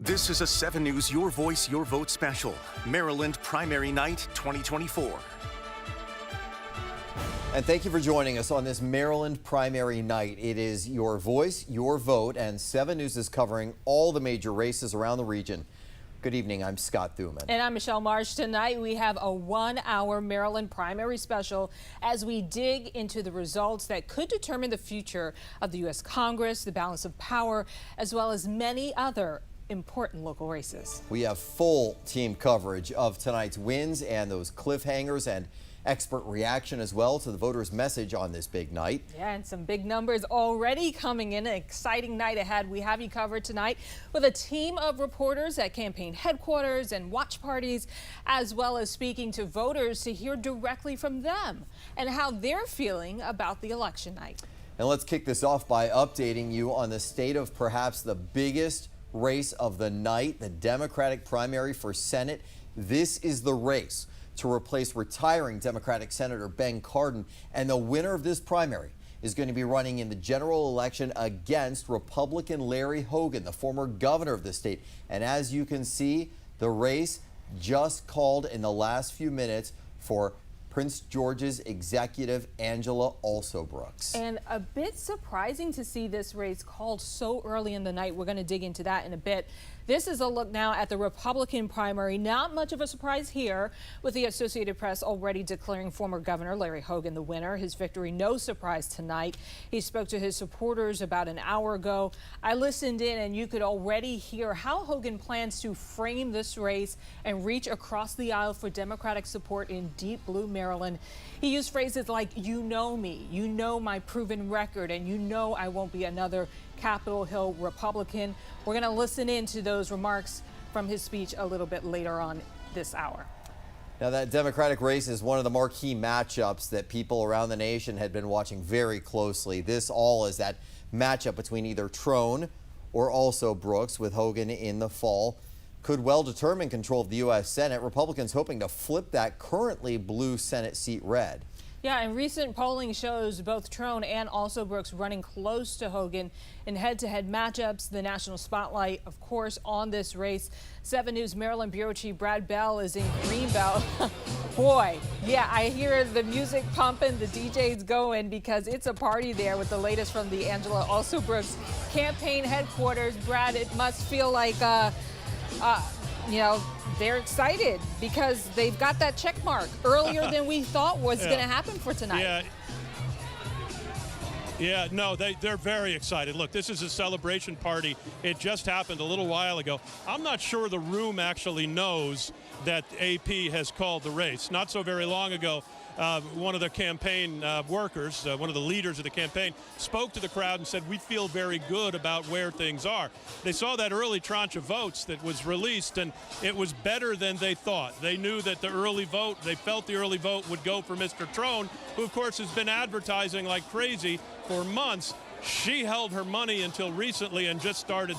This is a 7 News Your Voice, Your Vote special, Maryland Primary Night 2024. And thank you for joining us on this Maryland primary night. It is your voice, your vote, and 7 News is covering all the major races around the region. Good evening, I'm Scott Thuman. And I'm Michelle Marsh. Tonight we have a 1-hour Maryland primary special as we dig into the results that could determine the future of the U.S. Congress, the balance of power, as well as many other important local races. We have full team coverage of tonight's wins and those cliffhangers and expert reaction as well to the voters' message on this big night. Yeah, and some big numbers already coming in. An exciting night ahead. We have you covered tonight with a team of reporters at campaign headquarters and watch parties, as well as speaking to voters to hear directly from them and how they're feeling about the election night. And let's kick this off by updating you on the state of perhaps the biggest race of the night, the Democratic primary for Senate. This is the race to replace retiring Democratic Senator Ben Cardin, and the winner of this primary is going to be running in the general election against Republican Larry Hogan, the former governor of the state. And as you can see, the race just called in the last few minutes for Prince George's executive Angela Alsobrooks. And a bit surprising to see this race called so early in the night. We're going to dig into that in a bit. This is a look now at the Republican primary. Not much of a surprise here, with the Associated Press already declaring former Governor Larry Hogan the winner. His victory, no surprise tonight. He spoke to his supporters about an hour ago. I listened in, and you could already hear how Hogan plans to frame this race and reach across the aisle for Democratic support in deep blue Maryland. He used phrases like, "You know me, you know my proven record, and you know I won't be another Capitol Hill Republican." We're going to listen in to those remarks from his speech a little bit later on this hour. Now, that Democratic race is one of the marquee matchups that people around the nation had been watching very closely. This all is that matchup between either Trone or Alsobrooks, with Hogan in the fall. Could well determine control of the U.S. Senate. Republicans hoping to flip that currently blue Senate seat red. Yeah, and recent polling shows both Trone and Alsobrooks running close to Hogan in head-to-head matchups. The national spotlight, of course, on this race. 7 News Maryland Bureau Chief Brad Bell is in Greenbelt. Boy, yeah, I hear the music pumping, the DJ's going, because it's a party there with the latest from the Angela Alsobrooks campaign headquarters. Brad, it must feel like, you know, they're excited because they've got that check mark earlier than we thought was going to happen for tonight. Yeah, no, they're very excited. Look, this is a celebration party. It just happened a little while ago. I'm not sure the room actually knows that AP has called the race. Not so very long ago, one of the campaign workers, one of the leaders of the campaign, spoke to the crowd and said, "We feel very good about where things are." They saw that early tranche of votes that was released, and it was better than they thought. They knew that the early vote, they felt the early vote would go for Mr. Trone, who, of course, has been advertising like crazy for months. She held her money until recently and just started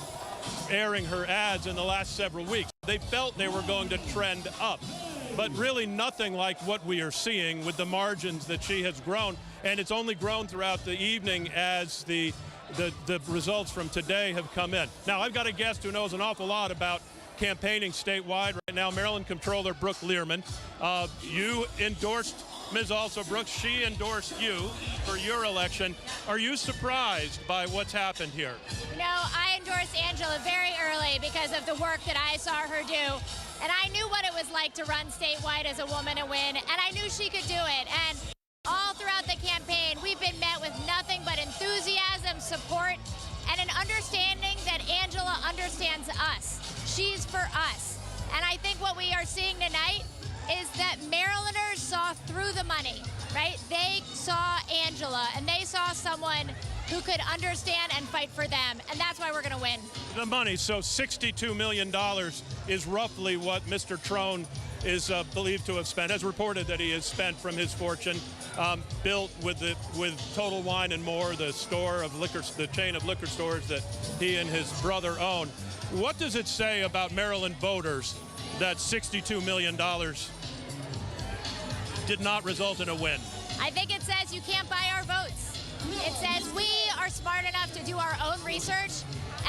airing her ads in the last several weeks. They felt they were going to trend up, but really nothing like what we are seeing with the margins that she has grown. And it's only grown throughout the evening as the results from today have come in. Now, I've got a guest who knows an awful lot about campaigning statewide right now, Maryland Comptroller Brooke Learman. You endorsed Ms. Alsobrooks. She endorsed you for your election. Are you surprised by what's happened here? No, I endorsed Angela very early because of the work that I saw her do. And I knew what it was like to run statewide as a woman and win, and I knew she could do it. And all throughout the campaign, we've been met with nothing but enthusiasm, support, and an understanding that Angela understands us. She's for us. And I think what we are seeing tonight is that Marylanders saw through the money, right? They saw Angela, and they saw someone who could understand and fight for them, and that's why we're going to win. The money, so $62 million is roughly what Mr. Trone is believed to have spent, as reported that he has spent from his fortune, built with Total Wine and More, the store of liquor, the chain of liquor stores that he and his brother own. What does it say about Maryland voters that $62 million did not result in a win? I think it says you can't buy our votes. It says we are smart enough to do our own research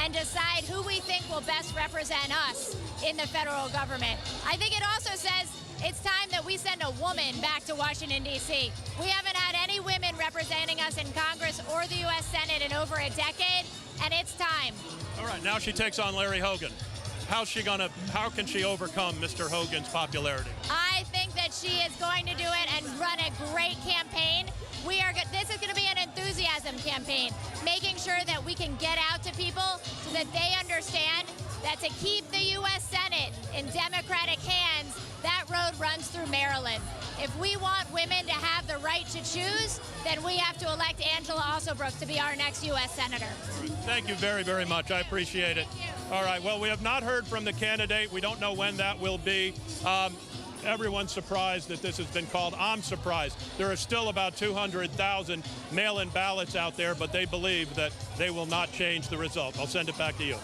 and decide who we think will best represent us in the federal government. I think it also says it's time that we send a woman back to Washington, D.C. We haven't had any women representing us in Congress or the U.S. Senate in over a decade, and it's time. All right, now she takes on Larry Hogan. How can she overcome Mr. Hogan's popularity? I think that she is going to do it and run a great campaign. This is going to be an enthusiasm campaign, making sure that we can get out to people so that they understand that to keep the U.S. Senate in Democratic hands, that road runs through Maryland. If we want women to have the right to choose, then we have to elect Angela Alsobrooks to be our next U.S. Senator. Thank you very, very much. I appreciate it. All right, well, we have not heard from the candidate. We don't know when that will be. Everyone's surprised that this has been called. I'm surprised. There are still about 200,000 mail-in ballots out there, but they believe that they will not change the result. I'll send it back to you.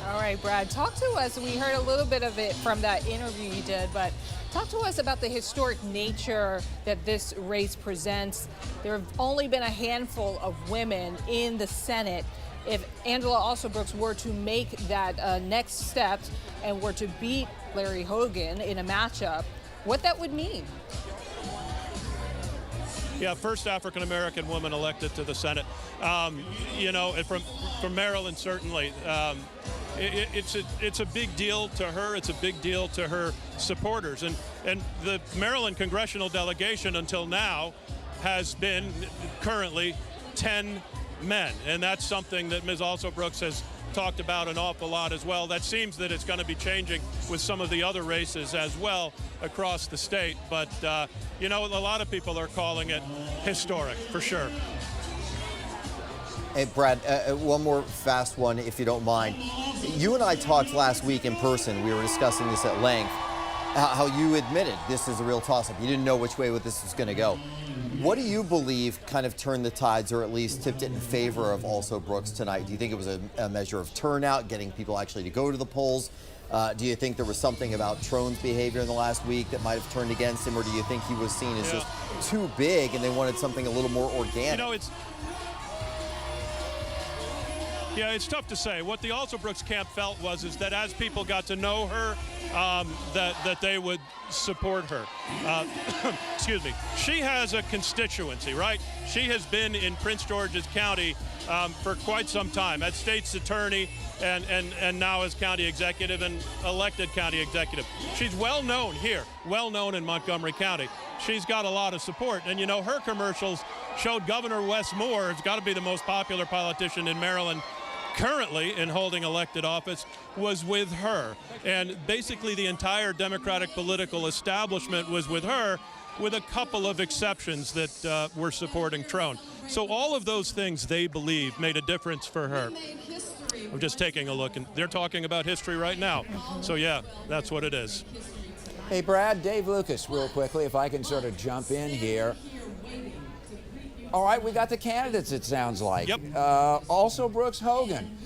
All right, Brad, talk to us. We heard a little bit of it from that interview you did, but talk to us about the historic nature that this race presents. There have only been a handful of women in the Senate. If Angela Alsobrooks were to make that next step and were to beat Larry Hogan in a matchup, what that would mean? Yeah, first African-American woman elected to the Senate. You know, from Maryland, certainly. It's a big deal to her. It's a big deal to her supporters. And the Maryland Congressional delegation until now has been currently 10 men. And that's something that Ms. Alsobrooks has talked about an awful lot as well. That seems that it's going to be changing with some of the other races as well across the state. But, you know, a lot of people are calling it historic, for sure. Hey, Brad, one more fast one, if you don't mind. You and I talked last week in person. We were discussing this at length, how you admitted this is a real toss-up. You didn't know which way this was going to go. What do you believe kind of turned the tides, or at least tipped it in favor of Alsobrooks tonight? Do you think it was a measure of turnout, getting people actually to go to the polls? Do you think there was something about Trone's behavior in the last week that might have turned against him, or do you think he was seen as just too big and they wanted something a little more organic? You know, it's tough to say. What the Alsobrooks camp felt is that as people got to know her, that they would support her. Excuse me. She has a constituency, right? She has been in Prince George's County for quite some time as state's attorney and now as county executive and elected county executive. She's well known here, well known in Montgomery County. She's got a lot of support. And, you know, her commercials showed Governor Wes Moore has got to be the most popular politician in Maryland currently in holding elected office, was with her. And basically the entire Democratic political establishment was with her, with a couple of exceptions that were supporting Trone. So all of those things, they believe, made a difference for her. I'm just taking a look, and they're talking about history right now. So yeah, that's what it is. Hey, Brad, Dave Lucas, real quickly, if I can sort of jump in here. All right, we got the candidates, it sounds like. Yep. Alsobrooks, Hogan.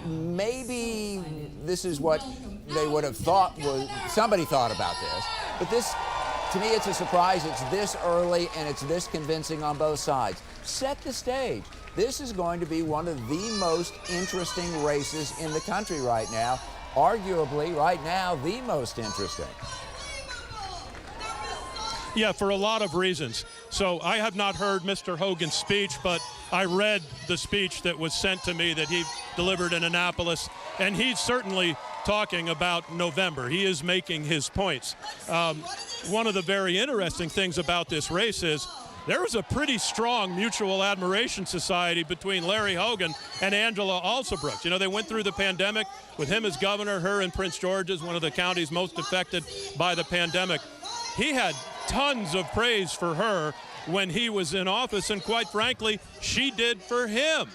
Maybe this is what they would have thought was, somebody thought about this. But this, to me, it's a surprise. It's this early and it's this convincing on both sides. Set the stage. This is going to be one of the most interesting races in the country right now. Arguably, right now, the most interesting. Yeah, for a lot of reasons. So I have not heard Mr. Hogan's speech, but I read the speech that was sent to me that he delivered in Annapolis, and he's certainly talking about November. He is making his points. One of the very interesting things about this race is there was a pretty strong mutual admiration society between Larry Hogan and Angela Alsobrooks. You know, they went through the pandemic with him as governor, her in Prince George's, one of the counties most affected by the pandemic. He had tons of praise for her when he was in office, and quite frankly, she did for him.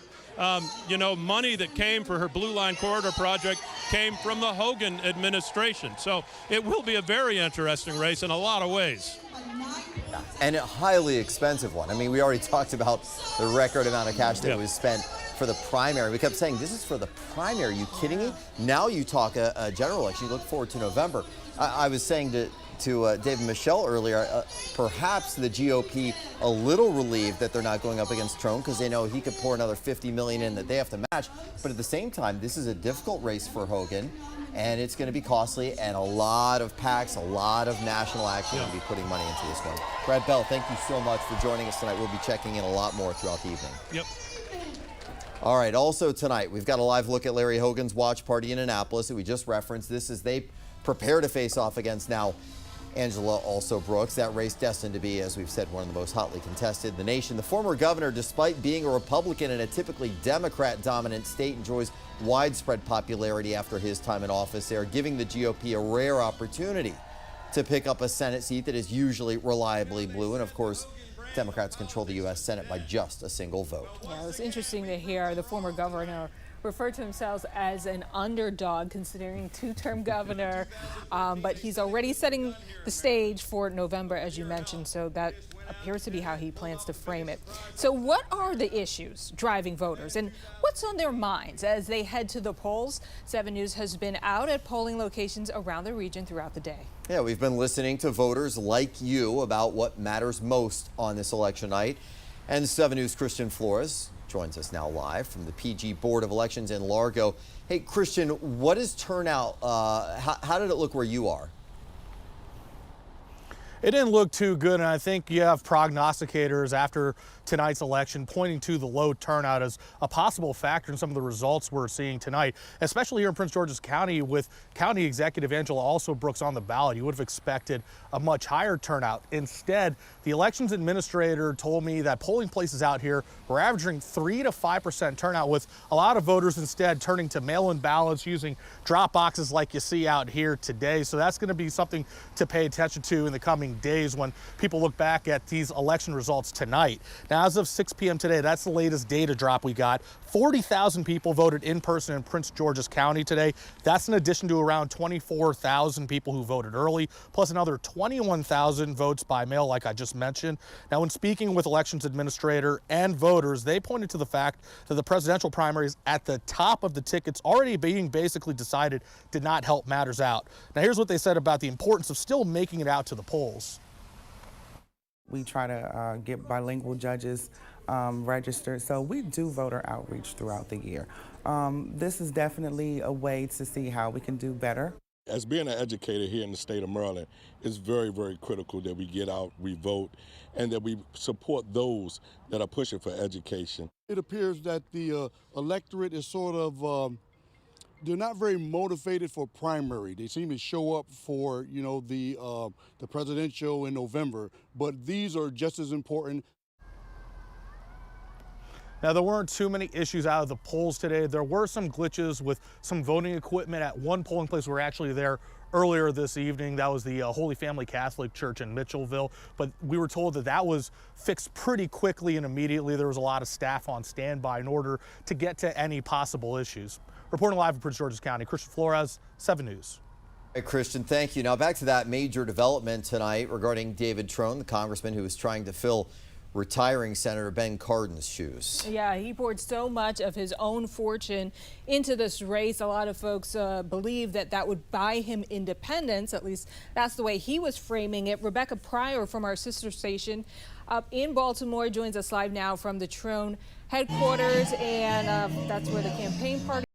You know, money that came for her Blue Line Corridor project came from the Hogan administration. So it will be a very interesting race in a lot of ways. And a highly expensive one. I mean, we already talked about the record amount of cash that was spent for the primary. We kept saying, this is for the primary. Are you kidding me? Now you talk a general election. You look forward to November. I was saying to to David Michelle earlier. Perhaps the GOP a little relieved that they're not going up against Trone because they know he could pour another $50 million in that they have to match. But at the same time, this is a difficult race for Hogan, and it's going to be costly, and a lot of PACs, a lot of national action will be putting money into this one. Brad Bell, thank you so much for joining us tonight. We'll be checking in a lot more throughout the evening. Yep. All right, also tonight, we've got a live look at Larry Hogan's watch party in Annapolis that we just referenced. This as they prepare to face off against now Angela Alsobrooks. That race destined to be, as we've said, one of the most hotly contested in the nation. The former governor, despite being a Republican in a typically Democrat-dominant state, enjoys widespread popularity after his time in office there, giving the GOP a rare opportunity to pick up a Senate seat that is usually reliably blue. And, of course, Democrats control the U.S. Senate by just a single vote. Yeah, it was interesting to hear the former governor refer to himself as an underdog, considering two-term governor, but he's already setting the stage for November, as you mentioned, so that appears to be how he plans to frame it. So what are the issues driving voters, and what's on their minds as they head to the polls? 7 News has been out at polling locations around the region throughout the day. Yeah, we've been listening to voters like you about what matters most on this election night. And 7 News' Christian Flores joins us now live from the PG Board of Elections in Largo. Hey, Christian, what is turnout? How did it look where you are? It didn't look too good, and I think you have prognosticators after tonight's election pointing to the low turnout as a possible factor in some of the results we're seeing tonight, especially here in Prince George's County with County Executive Angela Alsobrooks on the ballot. You would have expected a much higher turnout. Instead, the elections administrator told me that polling places out here were averaging 3 to 5% turnout, with a lot of voters instead turning to mail-in ballots using drop boxes like you see out here today. So that's going to be something to pay attention to in the coming days when people look back at these election results tonight. Now, as of 6 p.m. today, that's the latest data drop we got. 40,000 people voted in person in Prince George's County today. That's in addition to around 24,000 people who voted early, plus another 21,000 votes by mail, like I just mentioned. Now, when speaking with elections administrator and voters, they pointed to the fact that the presidential primaries at the top of the tickets already being basically decided did not help matters out. Now, here's what they said about the importance of still making it out to the polls. We try to get bilingual judges registered, so we do voter outreach throughout the year. This is definitely a way to see how we can do better. As being an educator here in the state of Maryland, it's very, very critical that we get out, we vote, and that we support those that are pushing for education. It appears that the electorate is sort of they're not very motivated for primary. They seem to show up for, you know, the presidential in November, but these are just as important. Now, there weren't too many issues out of the polls today. There were some glitches with some voting equipment at one polling place. We were actually there earlier this evening. That was the Holy Family Catholic Church in Mitchellville, but we were told that that was fixed pretty quickly and immediately. There was a lot of staff on standby in order to get to any possible issues. Reporting live in Prince George's County, Christian Flores, 7 News. Hey, Christian, thank you. Now back to that major development tonight regarding David Trone, the congressman who is trying to fill retiring Senator Ben Cardin's shoes. Yeah, he poured so much of his own fortune into this race. A lot of folks believe that that would buy him independence. At least that's the way he was framing it. Rebecca Pryor from our sister station up in Baltimore joins us live now from the Trone headquarters, and that's where the campaign party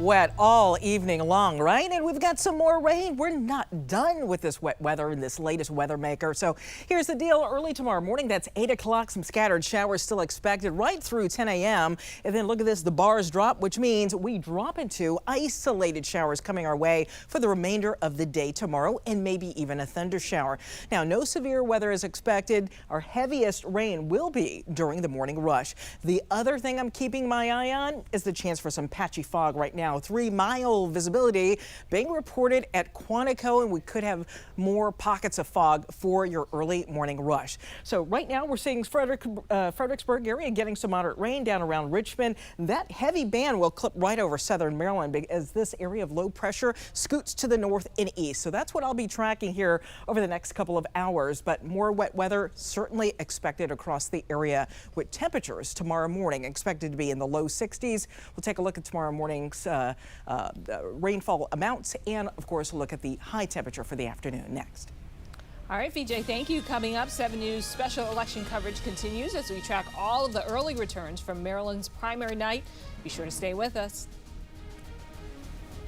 wet all evening long, right? And we've got some more rain. We're not done with this wet weather and this latest weather maker. So here's the deal. Early tomorrow morning, that's 8 o'clock, some scattered showers still expected right through 10 a.m. And then look at this, the bars drop, which means we drop into isolated showers coming our way for the remainder of the day tomorrow, and maybe even a thunder shower. Now, no severe weather is expected. Our heaviest rain will be during the morning rush. The other thing I'm keeping my eye on is the chance for some patchy fog right now. 3-mile visibility being reported at Quantico, and we could have more pockets of fog for your early morning rush. So right now we're seeing Fredericksburg area getting some moderate rain down around Richmond. That heavy band will clip right over southern Maryland as this area of low pressure scoots to the north and east. So that's what I'll be tracking here over the next couple of hours. But more wet weather certainly expected across the area, with temperatures tomorrow morning expected to be in the low 60s. We'll take a look at tomorrow morning's rainfall amounts and, of course, look at the high temperature for the afternoon next. All right, VJ, thank you. Coming up, 7 News special election coverage continues as we track all of the early returns from Maryland's primary night. Be sure to stay with us.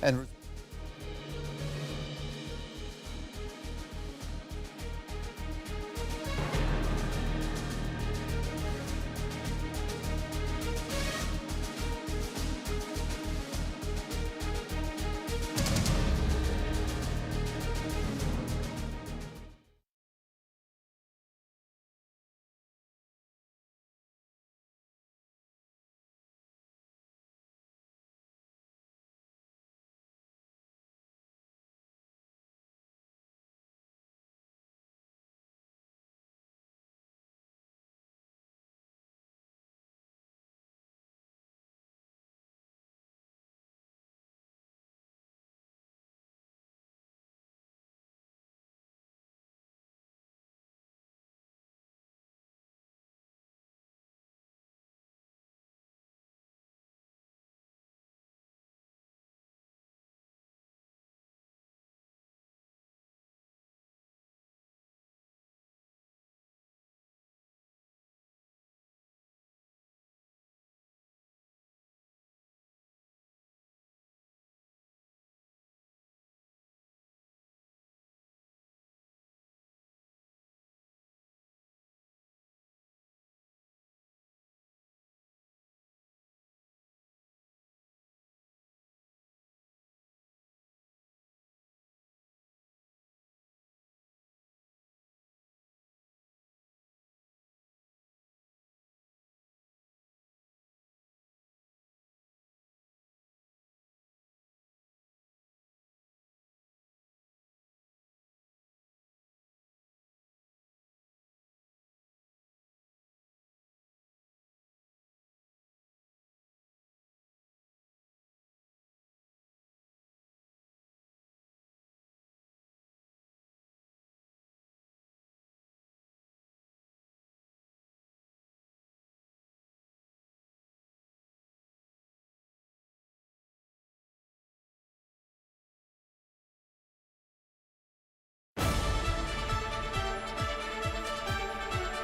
And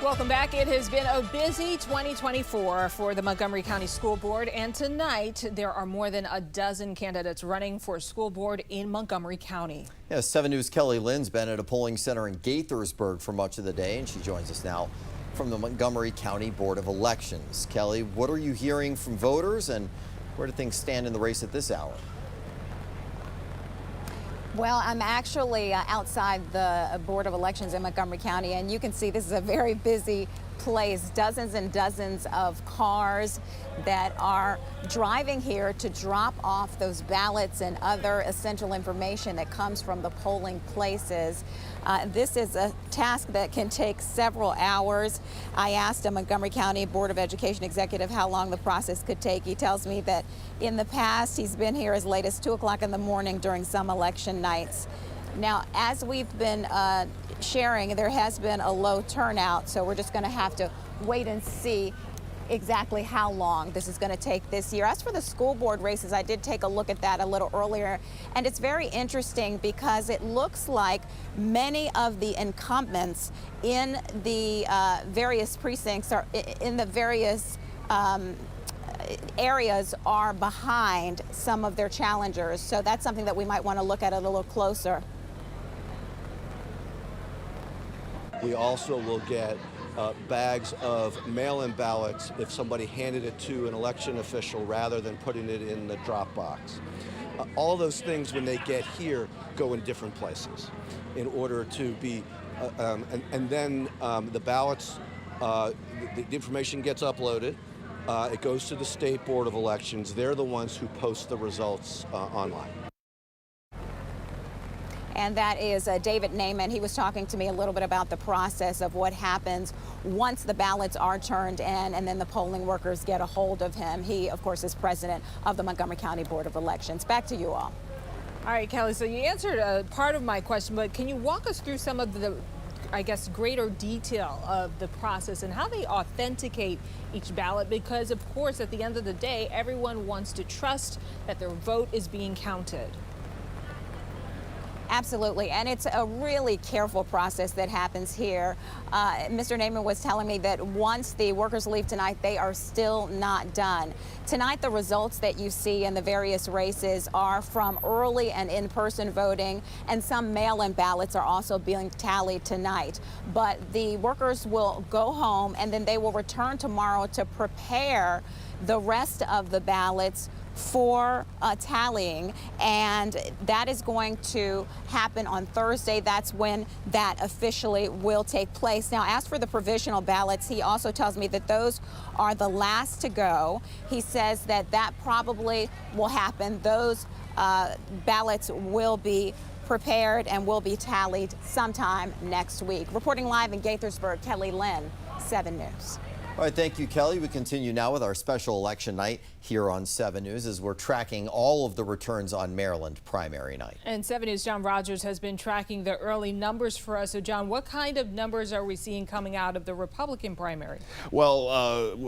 Welcome back. It has been a busy 2024 for the Montgomery County School Board, and tonight there are more than a dozen candidates running for school board in Montgomery County. yeah, 7 News' Kelly Lynn's been at a polling center in Gaithersburg for much of the day, and she joins us now from the Montgomery County Board of Elections. Kelly, what are you hearing from voters, and where do things stand in the race at this hour? Well, I'm actually outside the Board of Elections in Montgomery County, and you can see this is a very busy place. Dozens and dozens of cars that are driving here to drop off those ballots and other essential information that comes from the polling places. This is a task that can take several hours. I asked a Montgomery County Board of Education executive how long the process could take. He tells me that in the past he's been here as late as 2 o'clock in the morning during some election nights. Now, as we've been sharing, there has been a low turnout, so we're just going to have to wait and see exactly how long this is going to take this year. As for the school board races, I did take a look at that a little earlier, and it's very interesting because it looks like many of the incumbents in the various precincts are in the various areas are behind some of their challengers. So that's something that we might want to look at a little closer. We also will get bags of mail-in ballots if somebody handed it to an election official rather than putting it in the drop box. All those things, when they get here, go in different places in order to be, and then the ballots, the information gets uploaded. It goes to the State Board of Elections. They're the ones who post the results online. And that is David Naiman. He was talking to me a little bit about the process of what happens once the ballots are turned in and then the polling workers get a hold of him. He, of course, is president of the Montgomery County Board of Elections. Back to you all. All right, Kelly, so you answered part of my question, but can you walk us through some of the, I guess, greater detail of the process and how they authenticate each ballot? Because, of course, at the end of the day, everyone wants to trust that their vote is being counted. Absolutely, and it's a really careful process that happens here. Mr. Naiman was telling me that once the workers leave tonight, they are still not done. Tonight, the results that you see in the various races are from early and in-person voting, and some mail-in ballots are also being tallied tonight. But the workers will go home, and then they will return tomorrow to prepare the rest of the ballots for tallying, and that is going to happen on Thursday. That's when that officially will take place. Now, as for the provisional ballots, he also tells me that those are the last to go. He says that that probably will happen. Those ballots will be prepared and will be tallied sometime next week. Reporting live in Gaithersburg, Kelly Lynn, 7 News. All right, thank you, Kelly. We continue now with our special election night here on 7 News as we're tracking all of the returns on Maryland primary night. And 7 News' John Rogers has been tracking the early numbers for us. So, John, what kind of numbers are we seeing coming out of the Republican primary? Well,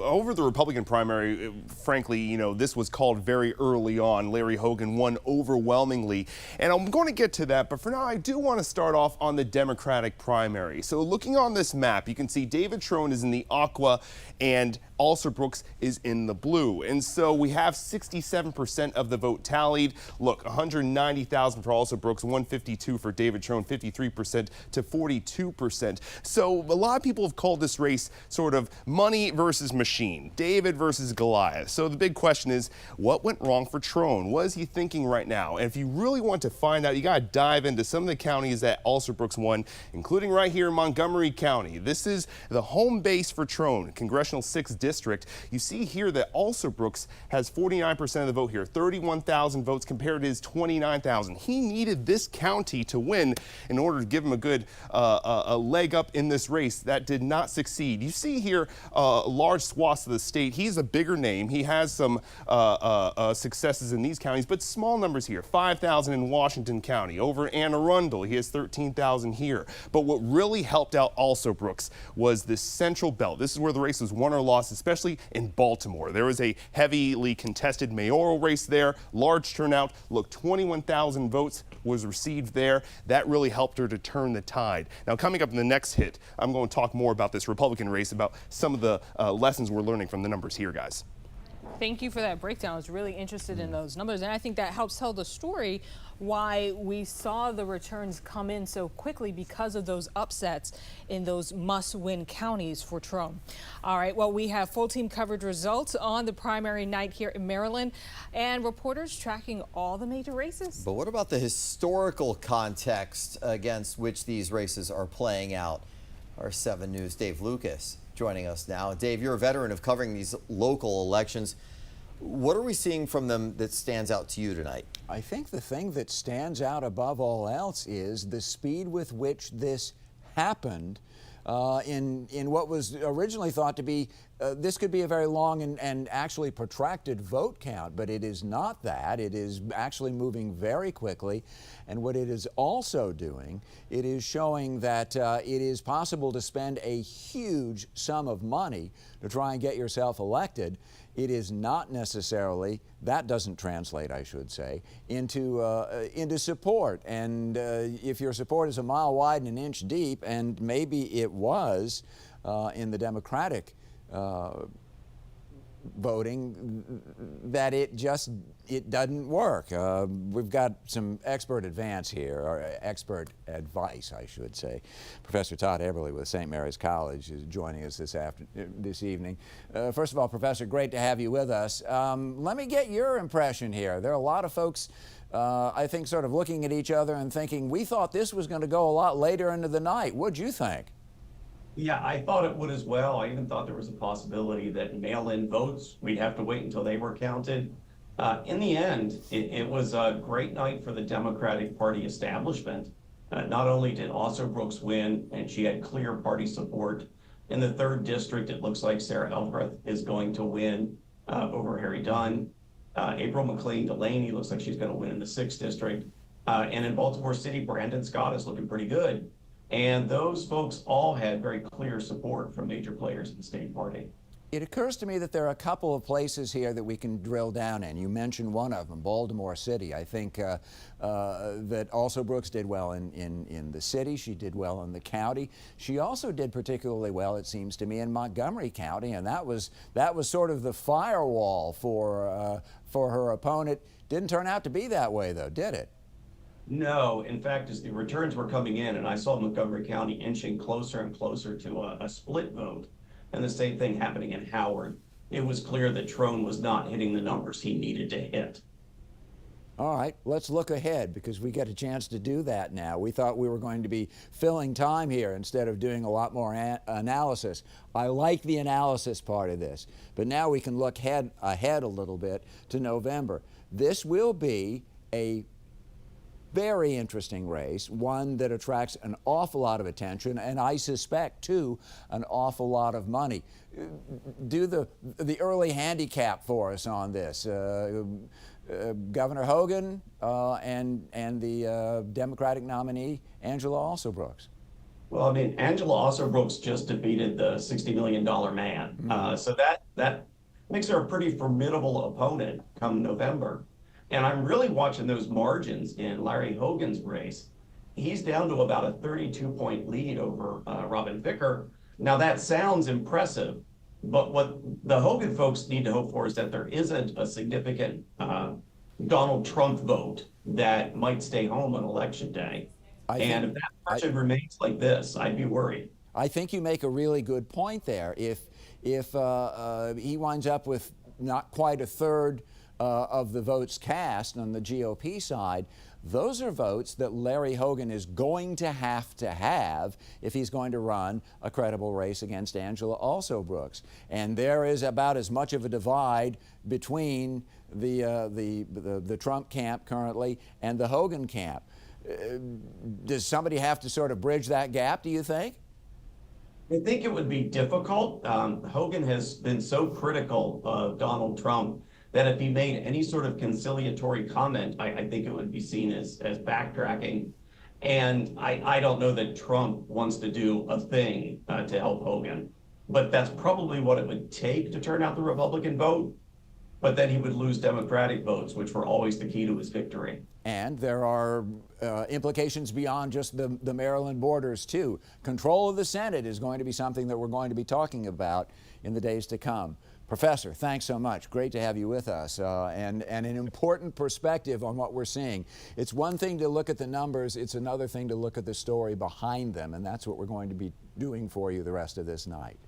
over the Republican primary, frankly, you know, this was called very early on. Larry Hogan won overwhelmingly. And I'm going to get to that. But for now, I do want to start off on the Democratic primary. So looking on this map, you can see David Trone is in the aqua and Alsobrooks is in the blue. And so we have 67% of the vote tallied. Look, 190,000 for Alsobrooks, 152 for David Trone, 53% to 42%. So a lot of people have called this race sort of money versus machine, David versus Goliath. So the big question is, what went wrong for Trone? What is he thinking right now? And if you really want to find out, you got to dive into some of the counties that Alsobrooks won, including right here in Montgomery County. This is the home base for Trone, Congressional 6th District. You see here that Alsobrooks has 49% of the vote here, 31,000 votes compared to his 29,000. He needed this county to win in order to give him a good a leg up in this race. That did not succeed. You see here large swaths of the state. He's a bigger name. He has some successes in these counties, but small numbers here. 5,000 in Washington County. Over in Anne Arundel, he has 13,000 here. But what really helped out Alsobrooks was this central belt. This is where the race was won or lost, especially in Baltimore. There was a heavily contested mayoral race there, large turnout. Look, 21,000 votes was received there. That really helped her to turn the tide. Now, coming up in the next hit, I'm going to talk more about this Republican race, about some of the lessons we're learning from the numbers here, guys. Thank you for that breakdown. I was really interested in those numbers, and I think that helps tell the story why we saw the returns come in so quickly because of those upsets in those must-win counties for Trone. All right, well, we have full team coverage results on the primary night here in Maryland and reporters tracking all the major races. But what about the historical context against which these races are playing out? Our 7 News' Dave Lucas joining us now. Dave, you're a veteran of covering these local elections. What are we seeing from them that stands out to you tonight? I think the thing that stands out above all else is the speed with which this happened in what was originally thought to be, this could be a very long and actually protracted vote count, but it is not that. It is actually moving very quickly. And what it is also doing, it is showing that it is possible to spend a huge sum of money to try and get yourself elected. It is not necessarily, that doesn't translate, I should say, into support. And if your support is a mile wide and an inch deep, and maybe it was in the Democratic voting that it doesn't work. We've got some expert advice, I should say. Professor Todd Eberly with St. Mary's College is joining us this evening. First of all, Professor, great to have you with us. Let me get your impression here. There are a lot of folks, I think, sort of looking at each other and thinking, we thought this was going to go a lot later into the night. What'd you think? Yeah, I thought it would as well. I even thought there was a possibility that mail-in votes, we'd have to wait until they were counted. In the end, it was a great night for the Democratic Party establishment. Not only did Alsobrooks win, and she had clear party support, in the 3rd district, it looks like Sarah Elfreth is going to win over Harry Dunn. April McLean Delaney looks like she's going to win in the 6th district. And in Baltimore City, Brandon Scott is looking pretty good. And those folks all had very clear support from major players in the state party. It occurs to me that there are a couple of places here that we can drill down in. You mentioned one of them, Baltimore City. I think that Alsobrooks did well in the city. She did well in the county. She also did particularly well, it seems to me, in Montgomery County, and that was sort of the firewall for her opponent. Didn't turn out to be that way, though, did it? No, in fact, as the returns were coming in, and I saw Montgomery County inching closer and closer to a split vote, and the same thing happening in Howard, it was clear that Trone was not hitting the numbers he needed to hit. All right, let's look ahead because we get a chance to do that now. We thought we were going to be filling time here instead of doing a lot more analysis. I like the analysis part of this, but now we can look ahead a little bit to November. This will be a very interesting race, one that attracts an awful lot of attention, and I suspect, too, an awful lot of money. Do the early handicap for us on this. Governor Hogan and the Democratic nominee, Angela Alsobrooks. Well, I mean, Angela Alsobrooks just defeated the $60 million man. So that makes her a pretty formidable opponent come November. And I'm really watching those margins in Larry Hogan's race. He's down to about a 32-point lead over Robin Vicker. Now that sounds impressive, but what the Hogan folks need to hope for is that there isn't a significant Donald Trump vote that might stay home on election day. If that margin remains like this, I'd be worried. I think you make a really good point there. If he winds up with not quite a third of the votes cast on the GOP side, those are votes that Larry Hogan is going to have if he's going to run a credible race against Angela Alsobrooks. And there is about as much of a divide between the Trump camp currently and the Hogan camp. Does somebody have to sort of bridge that gap, do you think? I think it would be difficult. Hogan has been so critical of Donald Trump that if he made any sort of conciliatory comment, I think it would be seen as backtracking. And I don't know that Trump wants to do a thing to help Hogan, but that's probably what it would take to turn out the Republican vote. But then he would lose Democratic votes, which were always the key to his victory. And there are implications beyond just the Maryland borders, too. Control of the Senate is going to be something that we're going to be talking about in the days to come. Professor, thanks so much. Great to have you with us and an important perspective on what we're seeing. It's one thing to look at the numbers, it's another thing to look at the story behind them, and that's what we're going to be doing for you the rest of this night.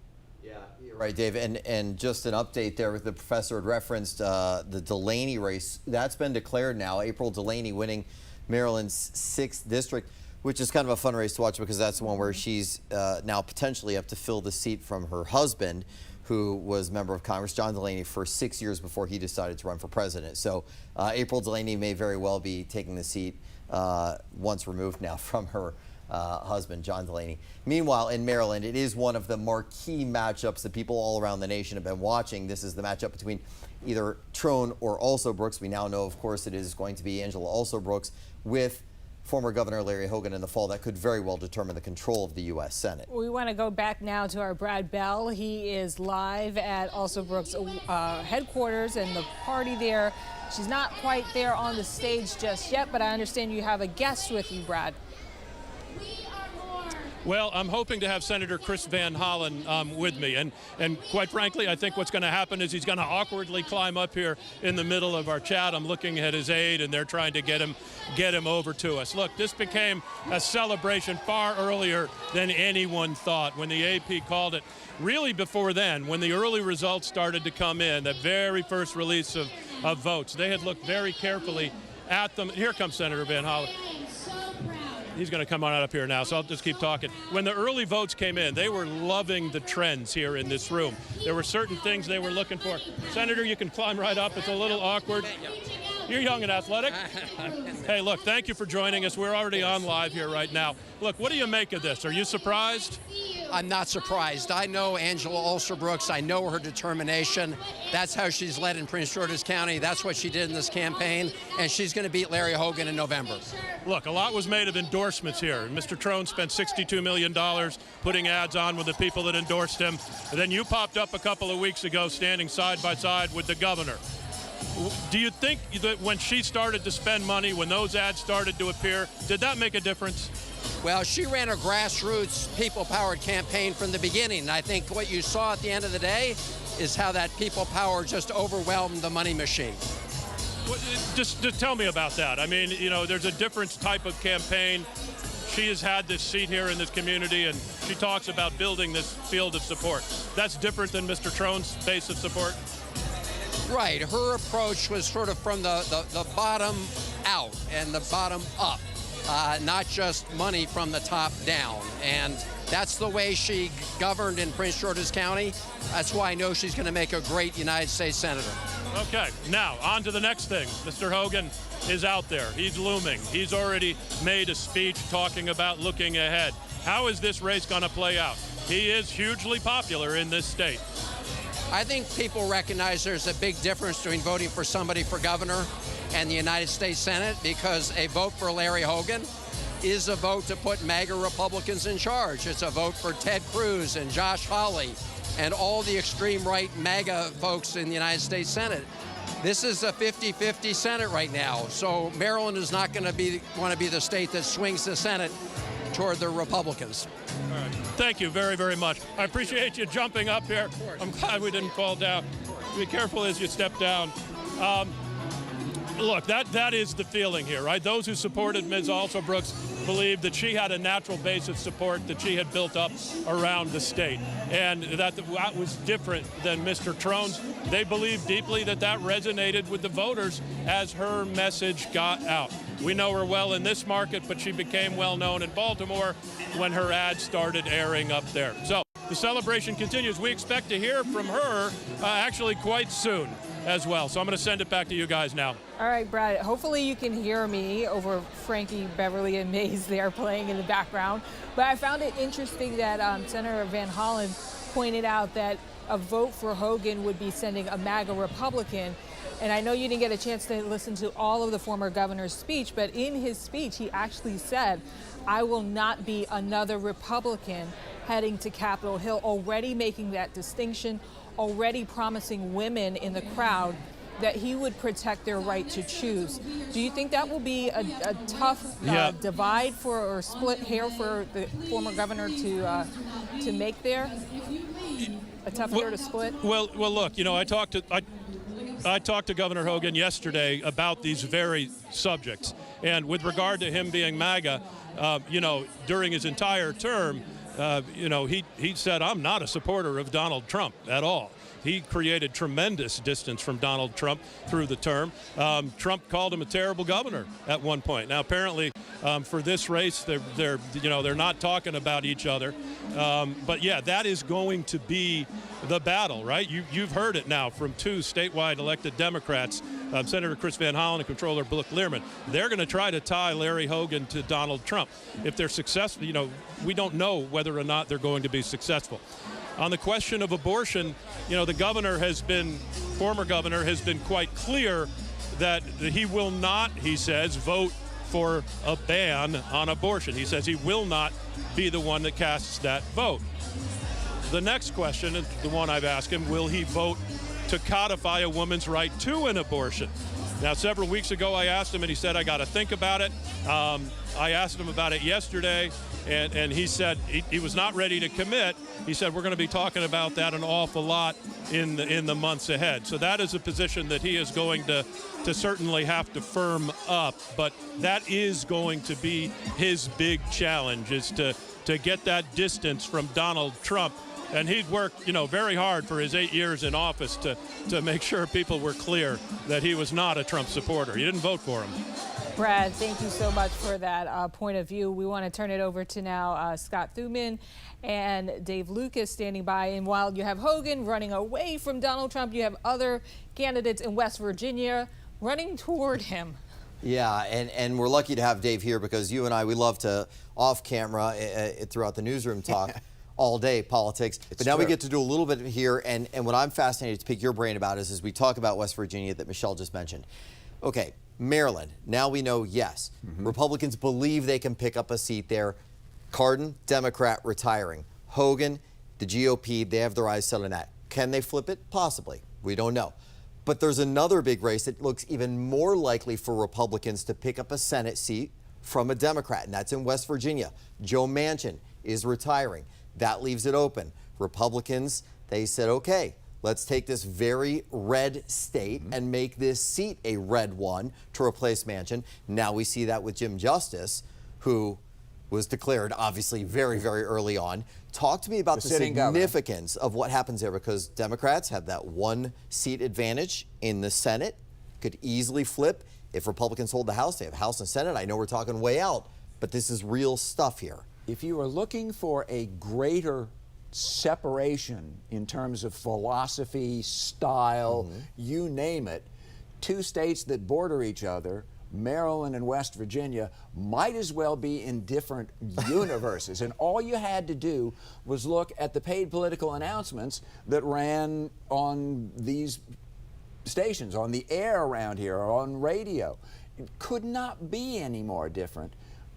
Yeah, you're right, Dave. And just an update there, the professor had referenced the Delaney race. That's been declared now. April Delaney winning Maryland's 6th district, which is kind of a fun race to watch because that's the one where she's now potentially up to fill the seat from her husband, who was member of Congress, John Delaney, for 6 years before he decided to run for president. So April Delaney may very well be taking the seat once removed now from her husband, John Delaney. Meanwhile, in Maryland, it is one of the marquee matchups that people all around the nation have been watching. This is the matchup between either Trone or Alsobrooks. We now know, of course, it is going to be Angela Alsobrooks with former Governor Larry Hogan in the fall. That could very well determine the control of the U.S. Senate. We want to go back now to our Brad Bell. He is live at Alsobrooks headquarters and the party there. She's not quite there on the stage just yet, but I understand you have a guest with you, Brad. Well, I'm hoping to have Senator Chris Van Hollen with me, and quite frankly, I think what's going to happen is he's going to awkwardly climb up here in the middle of our chat. I'm looking at his aide, and they're trying to get him over to us. Look, this became a celebration far earlier than anyone thought when the AP called it. Really before then, when the early results started to come in, the very first release of votes, they had looked very carefully at them. Here comes Senator Van Hollen. He's going to come on out up here now, so I'll just keep talking. When the early votes came in, they were loving the trends here in this room. There were certain things they were looking for. Senator, you can climb right up. It's a little awkward. You're young and athletic. Hey, look, thank you for joining us. We're already on live here right now. Look, what do you make of this? Are you surprised? I'm not surprised. I know Angela Alsobrooks. I know her determination. That's how she's led in Prince George's County. That's what she did in this campaign, and she's going to beat Larry Hogan in November. Look, a lot was made of endorsements here. Mr. Trone spent $62 million putting ads on with the people that endorsed him. And then you popped up a couple of weeks ago standing side by side with the governor. Do you think that when she started to spend money, when those ads started to appear, did that make a difference? Well, she ran a grassroots, people-powered campaign from the beginning. And I think what you saw at the end of the day is how that people power just overwhelmed the money machine. Well, just tell me about that. I mean, you know, there's a different type of campaign. She has had this seat here in this community, and she talks about building this field of support. That's different than Mr. Trone's base of support? Right. Her approach was sort of from the bottom out and the bottom up, not just money from the top down. And that's the way she governed in Prince George's County. That's why I know she's going to make a great United States Senator. Okay, now on to the next thing. Mr. Hogan is out there. He's looming. He's already made a speech talking about looking ahead. How is this race going to play out? He is hugely popular in this state. I think people recognize there's a big difference between voting for somebody for governor and the United States Senate, because a vote for Larry Hogan is a vote to put MAGA Republicans in charge. It's a vote for Ted Cruz and Josh Hawley and all the extreme right MAGA folks in the United States Senate. This is a 50-50 Senate right now, so Maryland is not going to want to be the state that swings the Senate toward the Republicans. All right. Thank you very, very much. I appreciate you jumping up here. I'm glad we didn't fall down. Be careful as you step down. Look, that is the feeling here, right? Those who supported Ms. Alsobrooks believed that she had a natural base of support that she had built up around the state, and that was different than Mr. Trone's. They believed deeply that resonated with the voters as her message got out. We know her well in this market, but she became well known in Baltimore when her ads started airing up there. So the celebration continues. We expect to hear from her actually quite soon as well. So I'm going to send it back to you guys now. All right, Brad, hopefully you can hear me over Frankie, Beverly, and Mays there playing in the background. But I found it interesting that Senator Van Hollen pointed out that a vote for Hogan would be sending a MAGA Republican. And I know you didn't get a chance to listen to all of the former governor's speech, but in his speech, he actually said, "I will not be another Republican heading to Capitol Hill," already making that distinction, already promising women in the crowd that he would protect their right to choose. Do you think that will be a tough divide or split hair for the former governor to make there? A tough hair to split? Well, look, you know, I talked to Governor Hogan yesterday about these very subjects. And with regard to him being MAGA, you know, during his entire term, you know, he said, "I'm not a supporter of Donald Trump at all." He created tremendous distance from Donald Trump through the term. Trump called him a terrible governor at one point. Now, apparently, for this race, they're not talking about each other. But yeah, that is going to be the battle, right? You've heard it now from two statewide elected Democrats, Senator Chris Van Hollen and Controller Brooke Learman. They're going to try to tie Larry Hogan to Donald Trump. If they're successful, you know, we don't know whether or not they're going to be successful. On the question of abortion, you know, the former governor has been quite clear that he will not, he says, vote for a ban on abortion. He says he will not be the one that casts that vote. The next question, and the one I've asked him, will he vote to codify a woman's right to an abortion? Now, several weeks ago, I asked him, and he said, "I got to think about it." I asked him about it yesterday, and he said he was not ready to commit. He said we're going to be talking about that an awful lot in the months ahead. So that is a position that he is going to certainly have to firm up. But that is going to be his big challenge, is to get that distance from Donald Trump. And he'd worked, very hard for his 8 years in office to make sure people were clear that he was not a Trump supporter. He didn't vote for him. Brad, thank you so much for that point of view. We want to turn it over to now Scott Thuman and Dave Lucas standing by. And while you have Hogan running away from Donald Trump, you have other candidates in West Virginia running toward him. Yeah, and we're lucky to have Dave here because you and I, we love to, off camera, throughout the newsroom, talk all day politics. But now we get to do a little bit here, and what I'm fascinated to pick your brain about is as we talk about West Virginia that Michelle just mentioned. Okay, Maryland, now we know, yes, Republicans believe they can pick up a seat there. Cardin, Democrat, retiring. Hogan, the GOP, they have their eyes set on that. Can they flip it? Possibly. We don't know. But there's another big race that looks even more likely for Republicans to pick up a Senate seat from a Democrat, and that's in West Virginia. Joe Manchin is retiring. That leaves it open. Republicans, they said, okay, let's take this very red state and make this seat a red one to replace Manchin. Now we see that with Jim Justice, who was declared obviously very, very early on. Talk to me about the significance of what happens there, because Democrats have that one seat advantage in the Senate, could easily flip. If Republicans hold the House, they have House and Senate. I know we're talking way out, but this is real stuff here. If you are looking for a greater separation in terms of philosophy, style, you name it, two states that border each other, Maryland and West Virginia, might as well be in different universes. And all you had to do was look at the paid political announcements that ran on these stations, on the air around here, or on radio. It could not be any more different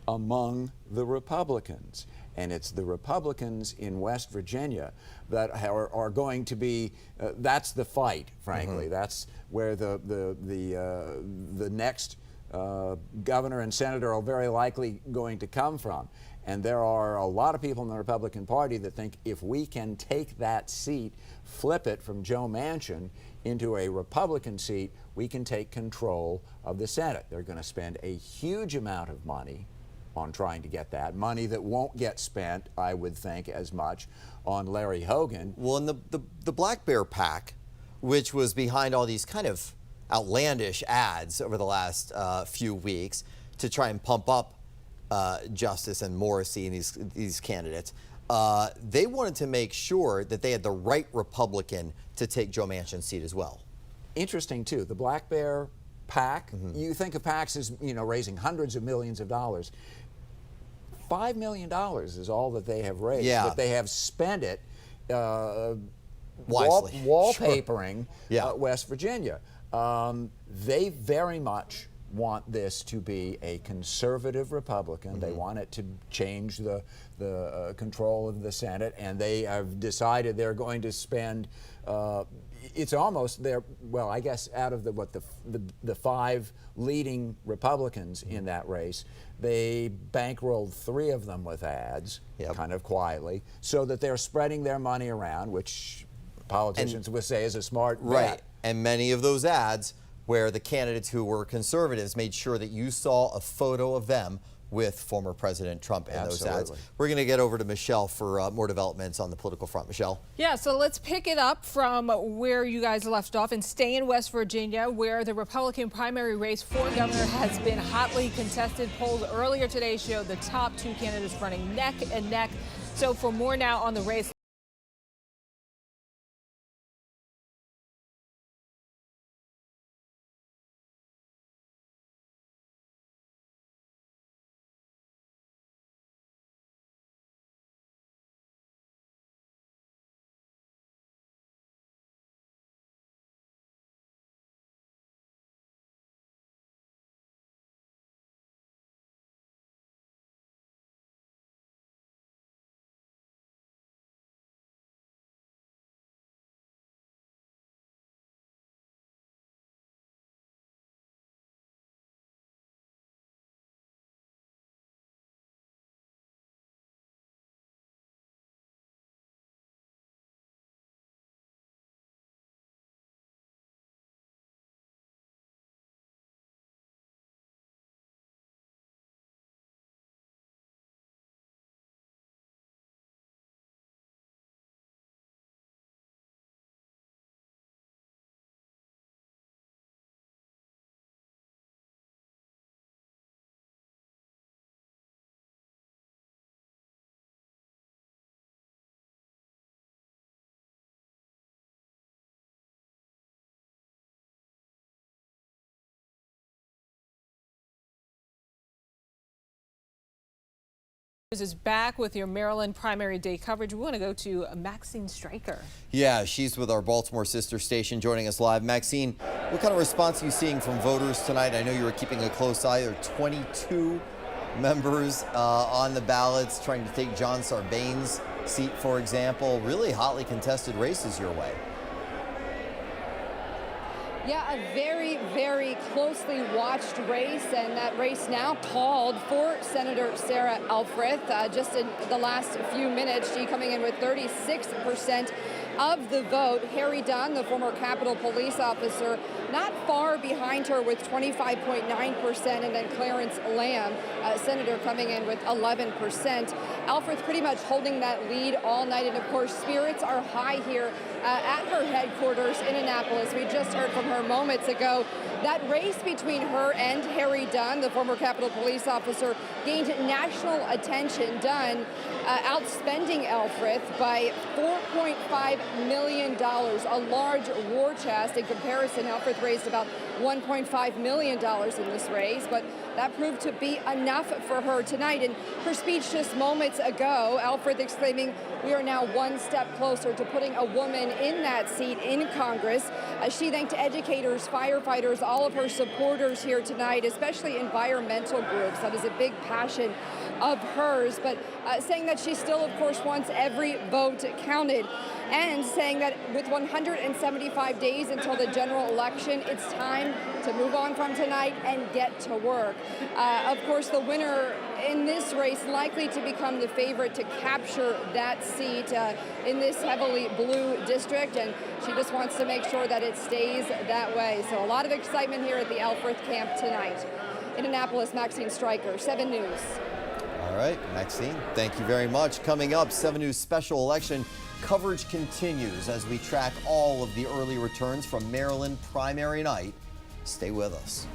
among the Republicans. And it's the Republicans in West Virginia that are going to be, that's the fight, frankly. That's where the next governor and senator are very likely going to come from. And there are a lot of people in the Republican Party that think if we can take that seat, flip it from Joe Manchin into a Republican seat, we can take control of the Senate. They're going to spend a huge amount of money on trying to get that. Money that won't get spent, I would think, as much on Larry Hogan. Well, and the Black Bear PAC, which was behind all these kind of outlandish ads over the last few weeks to try and pump up Justice and Morrissey and these candidates, they wanted to make sure that they had the right Republican to take Joe Manchin's seat as well. Interesting, too. The Black Bear PAC, you think of PACs as, raising hundreds of millions of dollars. $5 million is all that they have raised, but they have spent it wallpapering West Virginia. They very much want this to be a conservative Republican. They want it to change the control of the Senate, and they have decided they're going to spend it's almost there. Well, I guess out of the five leading Republicans in that race, they bankrolled 3 of them with ads, kind of quietly, so that they're spreading their money around, which politicians would say is a smart bet. Right, and many of those ads where the candidates who were conservatives made sure that you saw a photo of them with former President Trump in those ads. We're going to get over to Michelle for more developments on the political front. Michelle? Yeah, so let's pick it up from where you guys left off and stay in West Virginia, where the Republican primary race for governor has been hotly contested. Polls earlier today showed the top 2 candidates running neck and neck. So for more now on the race, Is back with your Maryland primary day coverage. We want to go to Maxine Stryker. Yeah, she's with our Baltimore sister station joining us live. Maxine, what kind of response are you seeing from voters tonight? I know you were keeping a close eye. There are 22 members on the ballots trying to take John Sarbanes' seat, for example. Really hotly contested races your way. Yeah, a very, very closely watched race, and that race now called for Senator Sarah Elfreth. Just in the last few minutes, she coming in with 36% of the vote. Harry Dunn, the former Capitol Police officer, not far behind her with 25.9%, and then Clarence Lamb, senator, coming in with 11%. Elfreth pretty much holding that lead all night, and of course, spirits are high here at her headquarters in Annapolis. We just heard from her moments ago. That race between her and Harry Dunn, the former Capitol Police officer, gained national attention. Dunn outspending Elfreth by $4.5 million, a large war chest. In comparison, Elfreth raised about $1.5 million in this race, but that proved to be enough for her tonight. In her speech just moments ago, Elfreth exclaiming, "We are now one step closer to putting a woman in that seat in Congress." She thanked educators, firefighters, all of her supporters here tonight, especially environmental groups. That is a big passion of hers, but saying that she still, of course, wants every vote counted, and saying that with 175 days until the general election, it's time to move on from tonight and get to work. Of course, the winner in this race likely to become the favorite to capture that seat in this heavily blue district, and she just wants to make sure that it stays that way. So a lot of excitement here at the Elfreth camp tonight. In Annapolis, Maxine Stryker, 7 News. All right, Maxine, thank you very much. Coming up, 7 News special election coverage continues as we track all of the early returns from Maryland primary night. Stay with us.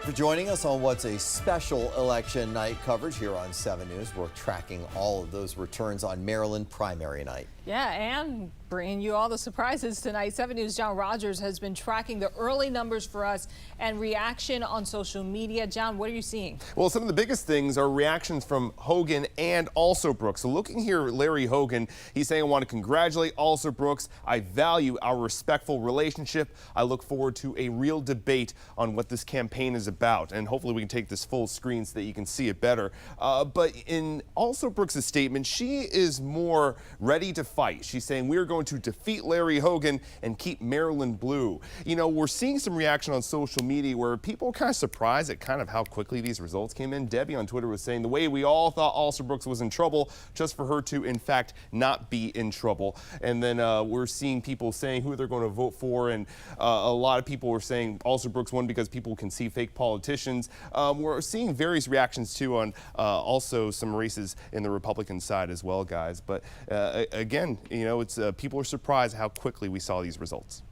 For joining us on what's a special election night coverage here on 7 News. We're tracking all of those returns on Maryland primary night. Yeah, and Bringing you all the surprises tonight. 7 News' John Rogers has been tracking the early numbers for us and reaction on social media. John, what are you seeing? Well, some of the biggest things are reactions from Hogan and Alsobrooks. So looking here at Larry Hogan, he's saying, I want to congratulate Alsobrooks. I value our respectful relationship. I look forward to a real debate on what this campaign is about. And hopefully we can take this full screen so that you can see it better. But in Alsobrooks' statement, she is more ready to fight. She's saying, we are going to defeat Larry Hogan and keep Maryland blue. You know, we're seeing some reaction on social media where people are kind of surprised at kind of how quickly these results came in. Debbie on Twitter was saying the way we all thought Alsobrooks was in trouble, just for her to, in fact, not be in trouble. And then we're seeing people saying who they're going to vote for, and a lot of people were saying Alsobrooks won because people can see fake politicians. We're seeing various reactions, too, on also some races in the Republican side as well, guys. But again, you know, it's people are surprised how quickly we saw these results.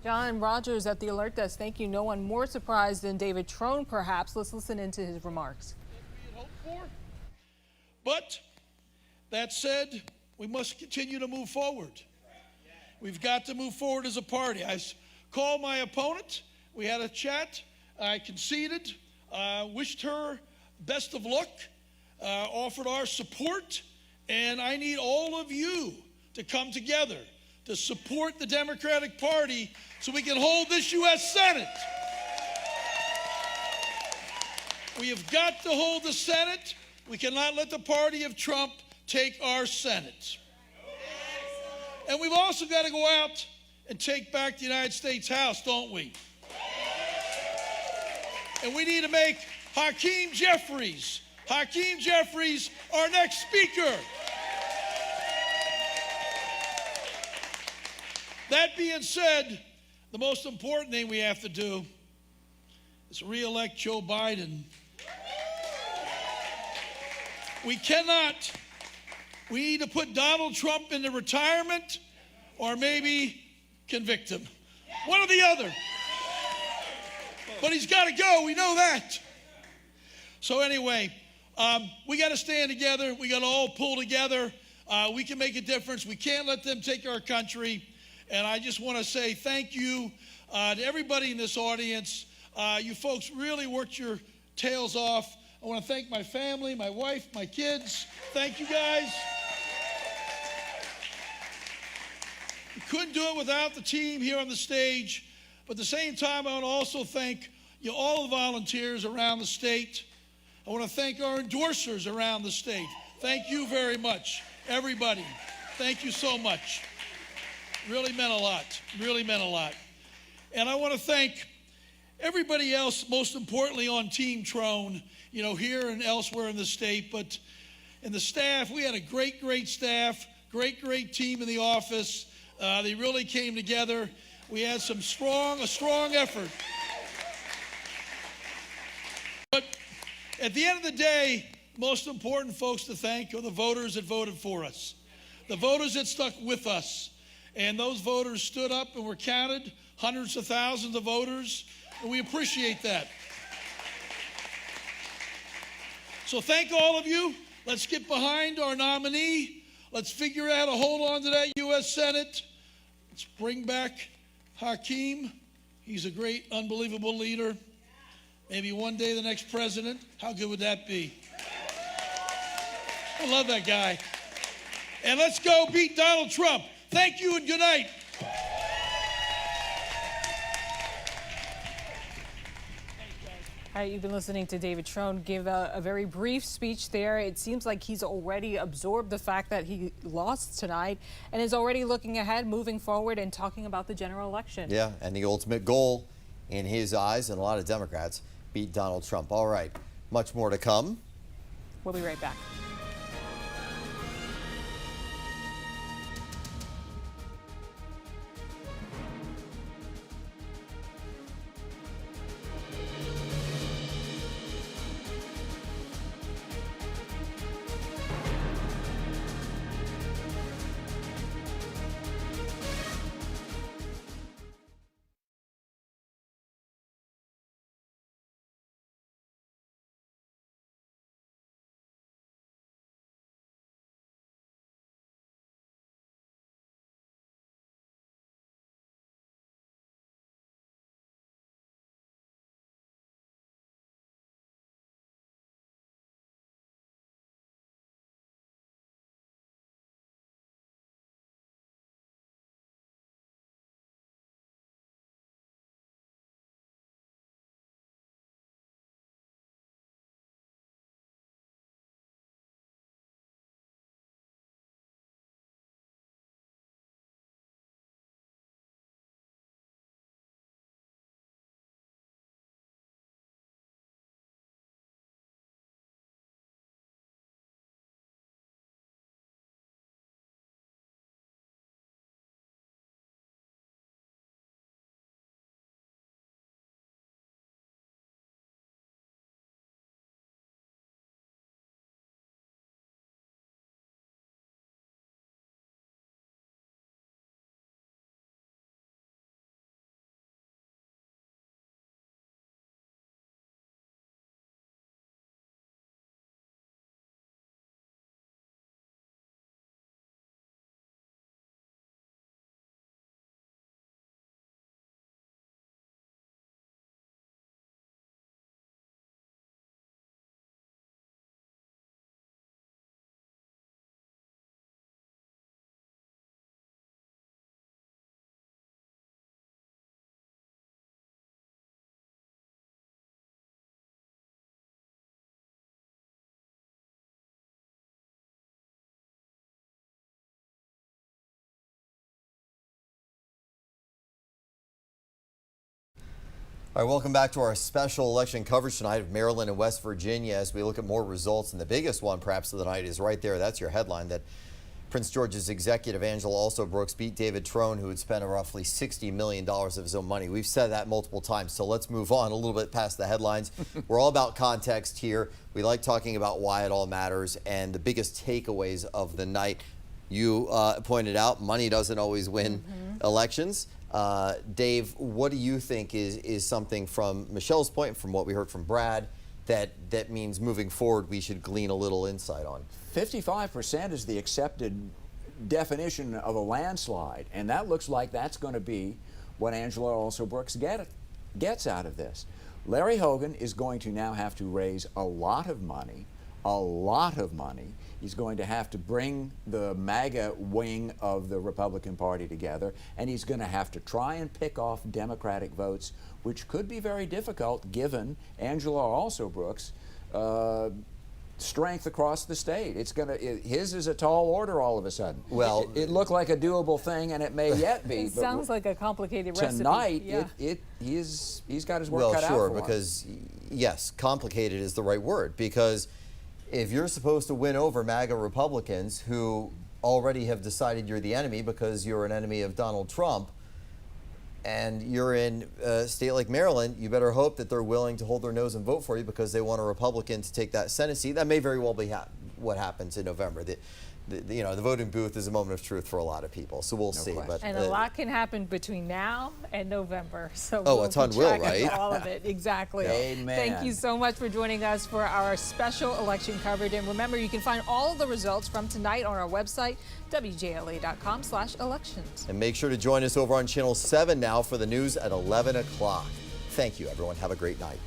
John Rogers at the Alert Desk. Thank you. No one more surprised than David Trone, perhaps. Let's listen into his remarks. But that said, we must continue to move forward. We've got to move forward as a party. I called my opponent. We had a chat. I conceded, wished her best of luck, offered our support, and I need all of you to come together to support the Democratic Party so we can hold this U.S. Senate. We have got to hold the Senate. We cannot let the party of Trump take our Senate. And we've also got to go out and take back the United States House, don't we? And we need to make Hakeem Jeffries our next speaker. That being said, the most important thing we have to do is re-elect Joe Biden. We need to put Donald Trump into retirement or maybe convict him. One or the other. But he's got to go, we know that. So anyway, we got to stand together. We got to all pull together. We can make a difference. We can't let them take our country. And I just want to say thank you to everybody in this audience. You folks really worked your tails off. I want to thank my family, my wife, my kids. Thank you, guys. We couldn't do it without the team here on the stage. But at the same time, I want to also thank all the volunteers around the state. I want to thank our endorsers around the state. Thank you very much, everybody. Thank you so much. Really meant a lot. Really meant a lot. And I want to thank everybody else, most importantly on Team Trone, you know, here and elsewhere in the state. But in the staff, we had a great, great staff, great team in the office. They really came together. We had a strong effort. But at the end of the day, most important folks to thank are the voters that voted for us, the voters that stuck with us. And those voters stood up and were counted, hundreds of thousands of voters, and we appreciate that. So thank all of you. Let's get behind our nominee. Let's figure out how to hold on to that U.S. Senate. Let's bring back Hakeem. He's a great, unbelievable leader. Maybe one day the next president. How good would that be? I love that guy. And let's go beat Donald Trump. Thank you and good night. All right, you've been listening to David Trone give a very brief speech there. It seems like he's already absorbed the fact that he lost tonight and is already looking ahead, moving forward, and talking about the general election. Yeah, and the ultimate goal in his eyes and a lot of Democrats, beat Donald Trump. All right, much more to come. We'll be right back. All right, welcome back to our special election coverage tonight of Maryland and West Virginia as we look at more results. And the biggest one, perhaps, of the night is right there. That's your headline, that Prince George's executive, Angela Alsobrooks, beat David Trone, who had spent roughly $60 million of his own money. We've said that multiple times, so let's move on a little bit past the headlines. We're all about context here. We like talking about why it all matters and the biggest takeaways of the night. You pointed out money doesn't always win elections. Dave, what do you think is something from Michelle's point, from what we heard from Brad, that means moving forward we should glean a little insight on? 55% is the accepted definition of a landslide, and that looks like that's going to be what Angela Alsobrooks gets out of this. Larry Hogan is going to now have to raise a lot of money. He's going to have to bring the MAGA wing of the Republican Party together, and he's going to have to try and pick off Democratic votes, which could be very difficult given Angela Alsobrooks' strength across the state. His is a tall order all of a sudden. Well, it looked like a doable thing, and it may yet be. It sounds like a complicated recipe. Tonight, yeah. he's got his work cut out for him. Because yes, complicated is the right word, because if you're supposed to win over MAGA Republicans who already have decided you're the enemy because you're an enemy of Donald Trump, and you're in a state like Maryland, you better hope that they're willing to hold their nose and vote for you because they want a Republican to take that Senate seat. That may very well be what happens in November. The voting booth is a moment of truth for a lot of people, so we'll see. But, and a lot can happen between now and November. So a ton will, right? All of it, exactly. Amen. Thank you so much for joining us for our special election coverage. And remember, you can find all of the results from tonight on our website, wjla.com/elections. And make sure to join us over on Channel 7 now for the news at 11 o'clock. Thank you, everyone. Have a great night.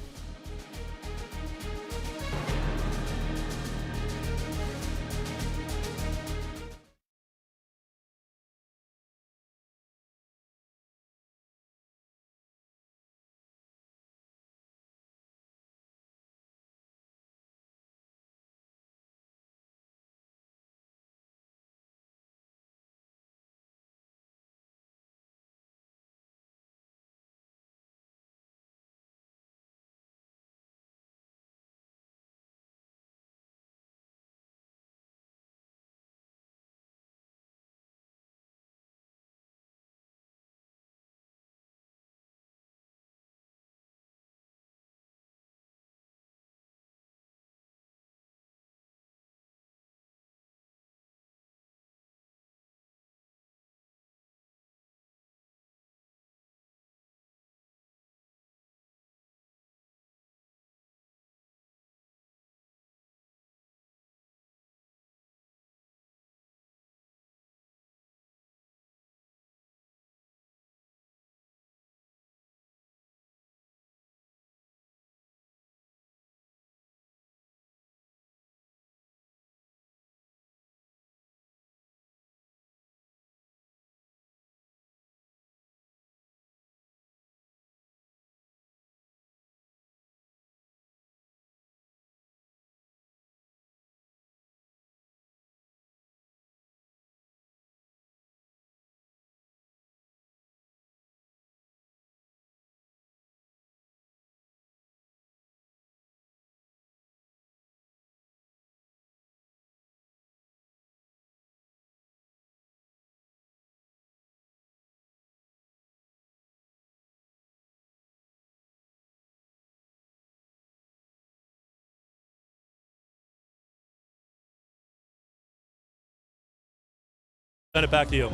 Send it back to you.